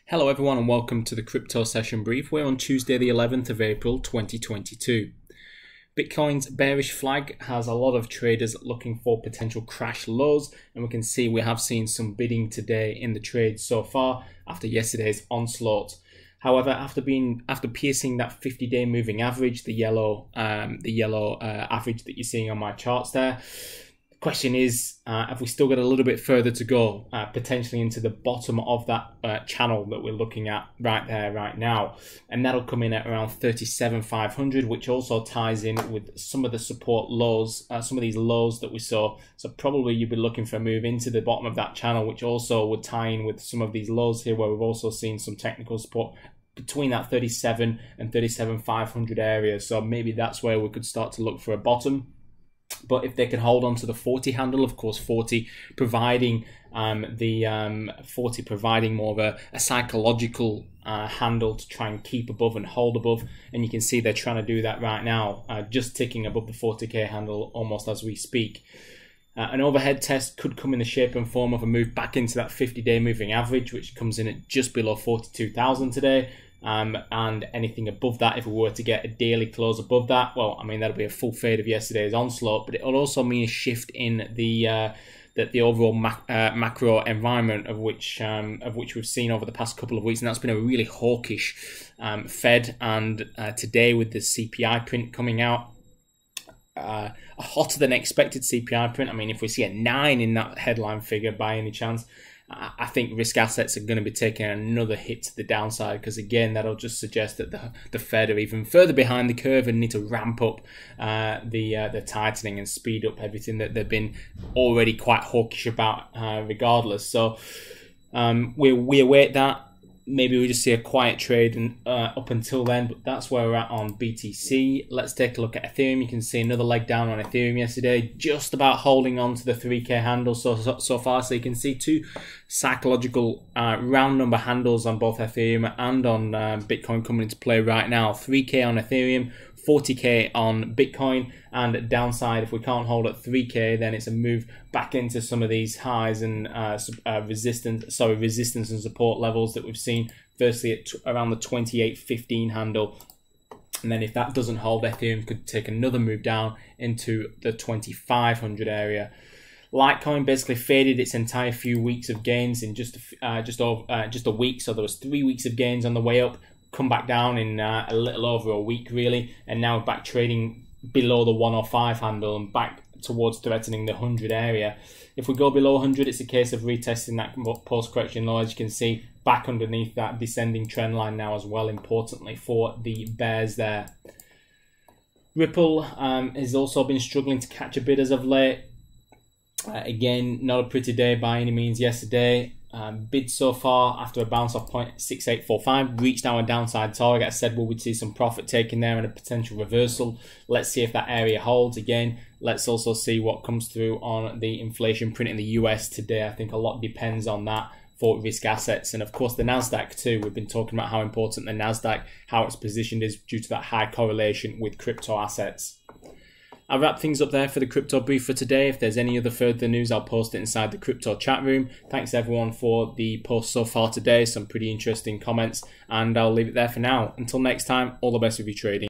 Hello everyone and welcome to the Crypto Session Brief. We're on Tuesday the 11th of April 2022. Bitcoin's bearish flag has a lot of traders looking for potential crash lows, and we can see we have seen some bidding today in the trade so far after yesterday's onslaught. However, after piercing that 50-day moving average, the yellow average that you're seeing on my charts there, the question is, have we still got a little bit further to go, potentially into the bottom of that channel that we're looking at right there, right now? And that'll come in at around 37,500, which also ties in with some of the support lows, some of these lows that we saw. So probably you'd be looking for a move into the bottom of that channel, which also would tie in with some of these lows here, where we've also seen some technical support between that 37 and 37,500 area. So maybe that's where we could start to look for a bottom. But if they can hold on to the 40 handle, of course, 40 providing providing more of a psychological handle to try and keep above and hold above, and you can see they're trying to do that right now, just ticking above the 40k handle almost as we speak. An overhead test could come in the shape and form of a move back into that 50-day moving average, which comes in at just below 42,000 today. And anything above that, if we were to get a daily close above that, well, I mean, that'll be a full fade of yesterday's onslaught, but it'll also mean a shift in the overall macro environment of which we've seen over the past couple of weeks, and that's been a really hawkish Fed. And today, with the CPI print coming out, a hotter than expected CPI print. I mean, if we see a 9 in that headline figure by any chance, I think risk assets are going to be taking another hit to the downside, because again, that'll just suggest that the Fed are even further behind the curve and need to ramp up the tightening and speed up everything that they've been already quite hawkish about regardless. So we await that. Maybe we just see a quiet trade and up until then, but that's where we're at on BTC. Let's take a look at Ethereum. You can see another leg down on Ethereum yesterday, just about holding on to the 3k handle so far. So you can see two psychological round number handles on both Ethereum and on Bitcoin coming into play right now. 3k on Ethereum, 40k on Bitcoin, and downside, if we can't hold at 3k, then it's a move back into some of these highs and resistance and support levels that we've seen. Firstly, at around the 28.15 handle, and then if that doesn't hold, Ethereum could take another move down into the 2500 area. Litecoin basically faded its entire few weeks of gains in just a week. So there was 3 weeks of gains on the way up, come back down in a little over a week really, and now back trading below the 105 handle and back towards threatening the 100 area. If we go below 100, it's a case of retesting that post-correction low. As you can see, back underneath that descending trend line now as well, importantly for the bears there. Ripple has also been struggling to catch a bid as of late. Again, not a pretty day by any means yesterday. Bid so far after a bounce off 0.6845, reached our downside target. I said, well, we'd see some profit taken there and a potential reversal. Let's see if that area holds again. Let's also see what comes through on the inflation print in the US today. I think a lot depends on that for risk assets, and of course the Nasdaq too. We've been talking about how important the Nasdaq, how it's positioned is due to that high correlation with crypto assets. I'll wrap things up there for the crypto brief for today. If there's any other further news, I'll post it inside the crypto chat room. Thanks everyone for the post so far today. Some pretty interesting comments, and I'll leave it there for now. Until next time, all the best with your trading.